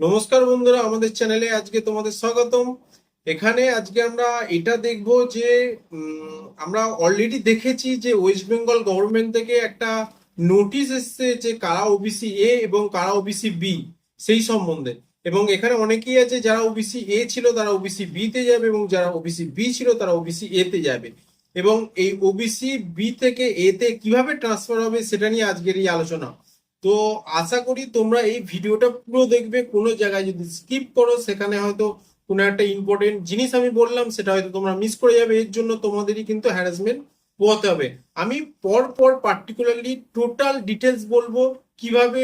নমস্কার বন্ধুরা, আমাদের চ্যানেলে আজকে তোমাদের স্বাগতম। এখানে আজকে আমরা এটা দেখব যে আমরা অলরেডি দেখেছি যে ওয়েস্ট বেঙ্গল গভর্নমেন্ট থেকে একটা নোটিশ এসেছে যে কারা ওবিসি এ এবং কারা ওবিসি বি সেই সম্বন্ধে। এবং এখানে অনেকেই আছে যারা ওবিসি এ ছিল তারা ওবিসি বি তে যাবে, এবং যারা ওবিসি বি ছিল তারা ওবিসি এ তে যাবে। এবং এই ওবিসি বি থেকে এ তে কিভাবে ট্রান্সফার হবে সেটা নিয়ে আজকের এই আলোচনা। তো আশা করি তোমরা এই ভিডিওটা পুরো দেখবে। কোনো জায়গায় যদি স্কিপ করো সেখানে হয়তো কোনো একটা ইম্পর্টেন্ট জিনিস আমি বললাম সেটা হয়তো তোমরা মিস করে যাবে, এর জন্য তোমাদেরই কিন্তু হ্যারাসমেন্ট পোহাতে হবে। আমি পর পর পার্টিকুলারলি টোটাল ডিটেলস বলবো কিভাবে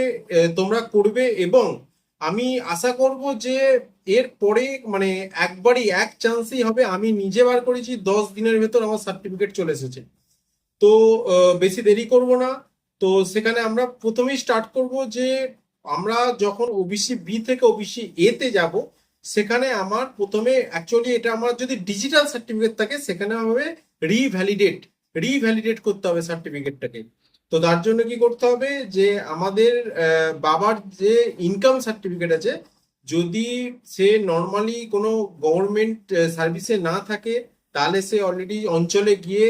তোমরা করবে। এবং আমি আশা করব যে এর পরে মানে একবারই এক চান্সই হবে। আমি নিজে বার করেছি, 10 দিনের ভেতর আমার সার্টিফিকেট চলে এসেছে। তো বেশি দেরি করব না। তো সেখানে আমরা প্রথমেই স্টার্ট করব যে আমরা যখন ওবিসি বি থেকে ওবিসি এ তে যাব, সেখানে আমার প্রথমে অ্যাকচুয়ালি এটা আমার যদি ডিজিটাল সার্টিফিকেট থাকে সেখানে হবে রিভ্যালিডেট রিভ্যালিডেট করতে হবে সার্টিফিকেটটাকে। তো তার জন্য কি করতে হবে যে আমাদের বাবার যে ইনকাম সার্টিফিকেট আছে, যদি সে নর্মালি কোনো গভর্নমেন্ট সার্ভিসে না থাকে তাহলে সে অলরেডি অঞ্চলে গিয়ে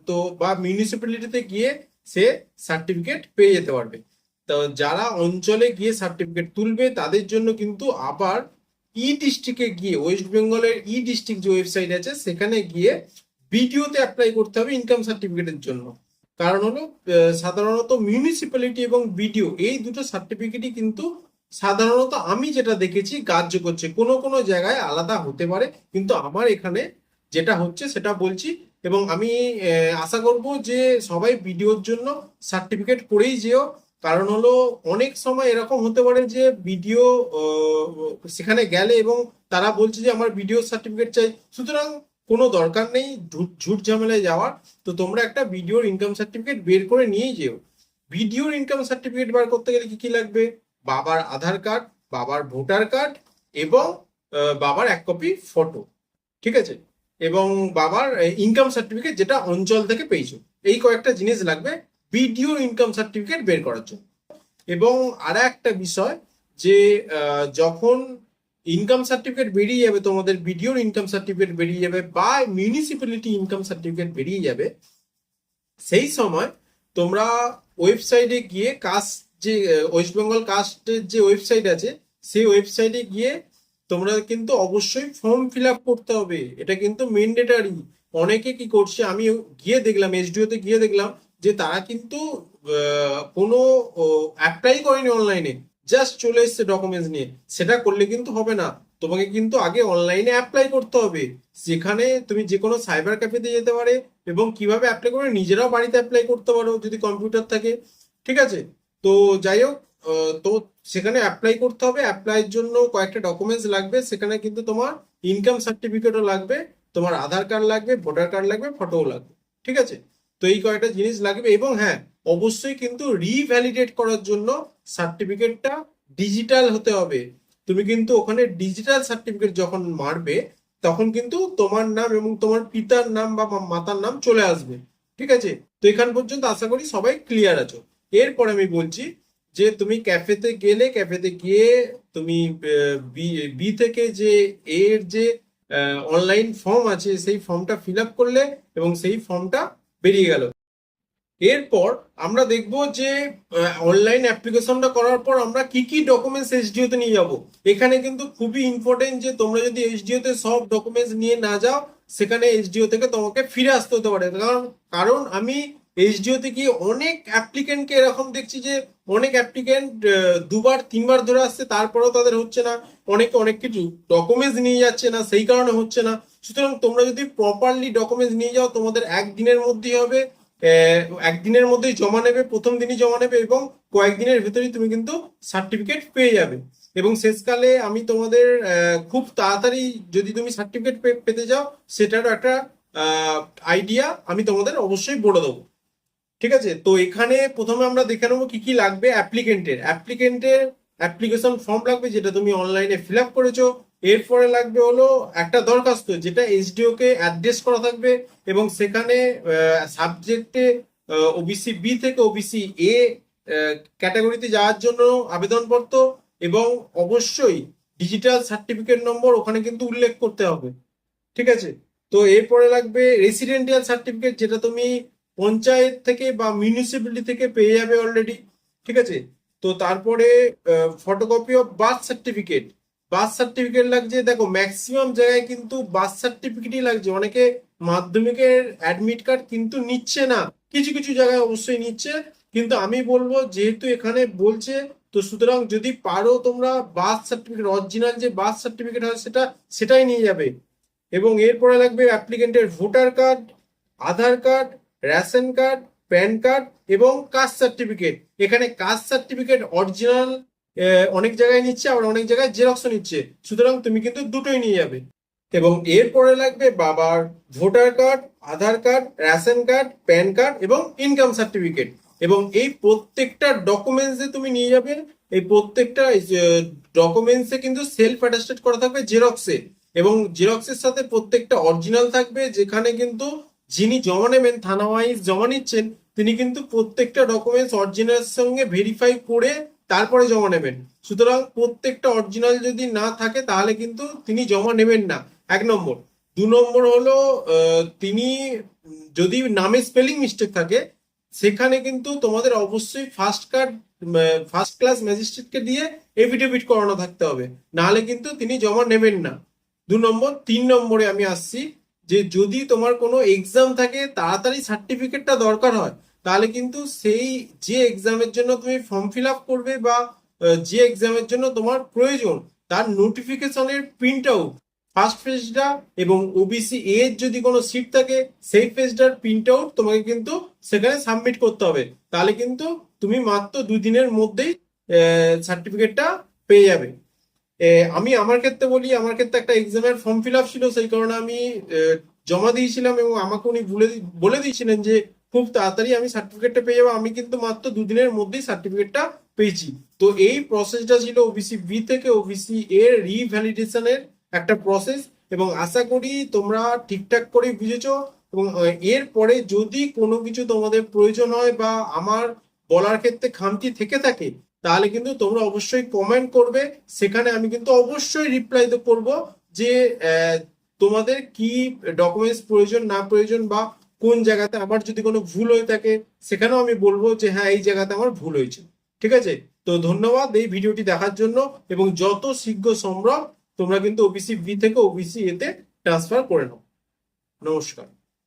তো বা মিউনিসিপ্যালিটিতে গিয়ে সে সার্টিফিকেট পেয়ে যেতে পারবে। তো যারা অঞ্চলে গিয়ে সার্টিফিকেট তুলবে তাদের জন্য কিন্তু আবার ই ডিস্ট্রিক্টে গিয়ে, ওয়েস্ট বেঙ্গলের ই ডিস্ট্রিক্ট যে ওয়েবসাইট আছে সেখানে গিয়ে বিডিওতে অ্যাপ্লাই করতে হবে ইনকাম সার্টিফিকেটের জন্য। কারণ হলো সাধারণত মিউনিসিপ্যালিটি এবং বিডিও এই দুটো সার্টিফিকেটই কিন্তু সাধারণত আমি যেটা দেখেছি গ্রাহ্য করছে। কোনো কোনো জায়গায় আলাদা হতে পারে, কিন্তু আমার এখানে যেটা হচ্ছে সেটা বলছি। এবং আমি আশা করব যে সবাই বিডিওর জন্য সার্টিফিকেট করেই যেও। কারণ হলো অনেক সময় এরকম হতে পারে যে বিডিও সেখানে গেলে এবং তারা বলছে যে আমার বিডিও সার্টিফিকেট চাই, সুতরাং কোনো দরকার নেই ঝুট ঝামেলায় যাওয়ার। তো তোমরা একটা বিডিওর ইনকাম সার্টিফিকেট বের করে নিয়েই যেও। বিডিওর ইনকাম সার্টিফিকেট বার করতে গেলে কি কি লাগবে? বাবার আধার কার্ড, বাবার ভোটার কার্ড, এবং বাবার এক কপি ফটো, ঠিক আছে, এবং বাবার ইনকাম সার্টিফিকেট যেটা অঞ্চল থেকে পেয়েছো। এই কয়েকটা জিনিস লাগবে বিডিও ইনকাম সার্টিফিকেট বের করার জন্য। এবং আর একটা বিষয় যে যখন ইনকাম সার্টিফিকেট বেরিয়ে যাবে, তোমাদের বিডিওর ইনকাম সার্টিফিকেট বেরিয়ে যাবে বা মিউনিসিপ্যালিটি ইনকাম সার্টিফিকেট বেরিয়ে যাবে, সেই সময় তোমরা ওয়েবসাইটে গিয়ে কাস্ট যে ওয়েস্ট বেঙ্গল কাস্টের যে ওয়েবসাইট আছে সেই ওয়েবসাইটে গিয়ে তোমরা কিন্তু অবশ্যই ফর্ম ফিল আপ করতে হবে। এটা কিন্তু ম্যান্ডেটারি। অনেকে কি করছে, আমি গিয়ে দেখলাম এসডিও তে গিয়ে দেখলাম যে তারা কিন্তু কোনো অ্যাপ্লাই করেনি অনলাইনে, জাস্ট চলে এসছে ডকুমেন্টস নিয়ে। সেটা করলে কিন্তু হবে না, তোমাকে কিন্তু আগে অনলাইনে অ্যাপ্লাই করতে হবে। যেখানে তুমি যে কোনো সাইবার ক্যাফেতে যেতে পারে এবং কিভাবে অ্যাপ্লাই করে নিজেরাও বাড়িতে অ্যাপ্লাই করতে পারো যদি কম্পিউটার থাকে, ঠিক আছে। তো যাই হোক, তো সেখানে অ্যাপ্লাই করতে হবে। অ্যাপ্লাইয়ের জন্য কয়েকটা ডকুমেন্টস লাগবে, সেখানে কিন্তু তোমার ইনকাম সার্টিফিকেটও লাগবে, তোমার আধার কার্ড লাগবে, ভোটার কার্ড লাগবে, ফটোও লাগবে, ঠিক আছে। তো এই কয়েকটা জিনিস লাগবে। এবং হ্যাঁ, অবশ্যই কিন্তু রিভ্যালিডেট করার জন্য সার্টিফিকেটটা ডিজিটাল হতে হবে। তুমি কিন্তু ওখানে ডিজিটাল সার্টিফিকেট যখন মারবে তখন কিন্তু তোমার নাম এবং তোমার পিতার নাম বা মাতার নাম চলে আসবে, ঠিক আছে। তো এখান পর্যন্ত আশা করি সবাই ক্লিয়ার আছো। এরপরে আমি বলছি যে তুমি ক্যাফেতে গেলে, ক্যাফেতে গিয়ে তুমি বি বি থেকে যে এর যে অনলাইন ফর্ম আছে সেই ফর্মটা ফিল আপ করলে এবং সেই ফর্মটা বেরিয়ে গেল। এরপর আমরা দেখব যে অনলাইন অ্যাপ্লিকেশনটা করার পর আমরা কি কি ডকুমেন্টস এসডিও তে নিয়ে যাব। এখানে কিন্তু খুবই ইম্পর্টেন্ট যে তোমরা যদি এসডিও তে সব ডকুমেন্টস নিয়ে না যাও, সেখানে এসডিও থেকে তোমাকে ফিরে আসতে হতে পারে। কারণ কারণ আমি এসডিও তে গিয়ে অনেক অ্যাপ্লিকেন্টকে এরকম দেখছি যে অনেক অ্যাপ্লিকেন্ট দুবার তিনবার ধরে আসছে, তারপরেও তাদের হচ্ছে না। অনেকে অনেক কিছু ডকুমেন্টস নিয়ে যাচ্ছে না, সেই কারণে হচ্ছে না। সুতরাং তোমরা যদি প্রপারলি ডকুমেন্টস নিয়ে যাও, তোমাদের একদিনের মধ্যেই হবে। একদিনের মধ্যেই জমা নেবে, প্রথম দিনই জমা নেবে এবং কয়েকদিনের ভেতরেই তুমি কিন্তু সার্টিফিকেট পেয়ে যাবে। এবং শেষকালে আমি তোমাদের খুব তাড়াতাড়ি যদি তুমি সার্টিফিকেট পেতে যাও সেটারও একটা আইডিয়া আমি তোমাদের অবশ্যই বলে দেবো, ঠিক আছে। তো এখানে প্রথমে আমরা দেখে নেবো কি কি লাগবে। অ্যাপ্লিকেন্টের অ্যাপ্লিকেশন ফর্ম লাগবে যেটা তুমি অনলাইনে ফিল আপ করেছো। এরপরে লাগবে হলো একটা দরখাস্ত যেটা এসডিও কে অ্যাড্রেস করা থাকবে এবং সেখানে সাবজেক্টে ওবিসি বি থেকে ওবিসি এ ক্যাটাগরিতে যাওয়ার জন্য আবেদনপত্র, এবং অবশ্যই ডিজিটাল সার্টিফিকেট নম্বর ওখানে কিন্তু উল্লেখ করতে হবে। ঠিক আছে, তো এরপরে লাগবে রেসিডেন্টিয়াল সার্টিফিকেট, যেটা তুমি পঞ্চায়েত থেকে বা মিউনিসিপ্যালিটি থেকে পেয়ে যাবে অলরেডি। ঠিক আছে, তো তারপরে photocopy of birth certificate. Birth certificate লাগছে, দেখো ম্যাক্সিমাম জায়গায় কিন্তু বার্থ সার্টিফিকেটই লাগছে, অনেকে মাধ্যমিকের অ্যাডমিট কার্ড কিন্তু নিচ্ছে না, কিছু কিছু জায়গায় অবশ্যই নিচ্ছে, কিন্তু আমি বলবো যেহেতু এখানে বলছে, তো সুতরাং যদি পারো তোমরা বার্থ সার্টিফিকেট, অরিজিনাল যে বার্থ সার্টিফিকেট হয় সেটাই নিয়ে যাবে। এবং এরপরে লাগবে অ্যাপ্লিকেন্টের voter card, Aadhaar card, ration card, PAN card এবং কাস্ট সার্টিফিকেট। এখানে কাস্ট সার্টিফিকেট অরিজিনাল অনেক জায়গায় নিচ্ছে, আবার অনেক জায়গায় জেরক্সও নিচ্ছে, সুতরাং তুমি কিন্তু দুটোই নিয়ে যাবে। এবং এরপরে লাগবে বাবার voter card, Aadhaar card, ration card, PAN card এবং ইনকাম সার্টিফিকেট। এবং এই প্রত্যেকটা ডকুমেন্টসে তুমি নিয়ে যাবে, এই প্রত্যেকটা ডকুমেন্টসে কিন্তু সেলফ অ্যাটাস্টেড করা থাকবে জেরক্সে, এবং জেরক্সের সাথে প্রত্যেকটা অরিজিনাল থাকবে, যেখানে কিন্তু যিনি জমা নেবেন, থানা ওয়াইজ জমা নিচ্ছেন, তিনি কিন্তু প্রত্যেকটা ডকুমেন্টস অরিজিনাল সঙ্গে ভেরিফাই করে তারপরে জমা নেবেন। সুতরাং প্রত্যেকটা অরিজিনাল যদি না থাকে তাহলে কিন্তু তিনি জমা নেবেন না, 1 নম্বর। 2 নম্বর হলো তিনি যদি নামে স্পেলিং মিস্টেক থাকে, সেখানে কিন্তু তোমাদের অবশ্যই ফার্স্ট ক্লাস ম্যাজিস্ট্রেটকে দিয়ে এফিডেভিট করানো থাকতে হবে, নাহলে কিন্তু তিনি জমা নেবেন না। 2 নম্বর। 3 নম্বরে আমি আসছি, যে যদি তোমার কোনো এক্সাম থাকে, তাড়াতাড়ি সার্টিফিকেটটা দরকার হয়, তাহলে কিন্তু সেই যে এক্সামের জন্য তুমি ফর্ম ফিল আপ করবে বা যে এক্সামের জন্য তোমার প্রয়োজন, তার নোটিফিকেশনের প্রিন্ট আউট ফার্স্ট পেজটা, এবং ওবিসি এর যদি কোনো সিট থাকে সেই পেজটার প্রিন্ট আউট তোমাকে কিন্তু সেখানে সাবমিট করতে হবে, তাহলে কিন্তু তুমি মাত্র 2 দিনের মধ্যেই সার্টিফিকেটটা পেয়ে যাবে। আমি আমার ক্ষেত্রে বলি, আমার ক্ষেত্রে একটা এক্সামের ফর্ম ফিল আপ ছিল, সেই কারণে আমি জমা দিয়েছিলাম, এবং আমাকে উনি বলে দিয়েছিলেন যে খুব তাড়াতাড়ি আমি সার্টিফিকেটটা পেয়ে যাবো। আমি কিন্তু মাত্র 2 দিনের মধ্যেই সার্টিফিকেটটা পেয়েছি। তো এই প্রসেসটা ছিল ওবিসি বি থেকে ওবিসি এর রিভ্যালিডেশনের একটা প্রসেস, এবং আশা করি তোমরা ঠিকঠাক করে বুঝেছো। এবং এর পরে যদি কোনো কিছু তোমাদের প্রয়োজন হয় বা আমার বলার ক্ষেত্রে খামতি থেকে থাকে, তাহলে কিন্তু তোমরা অবশ্যই কমেন্ট করবে, সেখানে আমি কিন্তু অবশ্যই রিপ্লাই করব যে তোমাদের কি ডকুমেন্টস প্রয়োজন না প্রয়োজন, বা কোন জায়গাতে আমার যদি কোনো ভুল হয়ে থাকে সেখানেও আমি বলবো যে হ্যাঁ এই জায়গাতে আমার ভুল হয়েছে। ঠিক আছে, তো ধন্যবাদ এই ভিডিওটি দেখার জন্য, এবং যত শীঘ্র সম্ভব তোমরা কিন্তু ওবিসি বি থেকে ওবিসি এ তে ট্রান্সফার করে নাও। নমস্কার।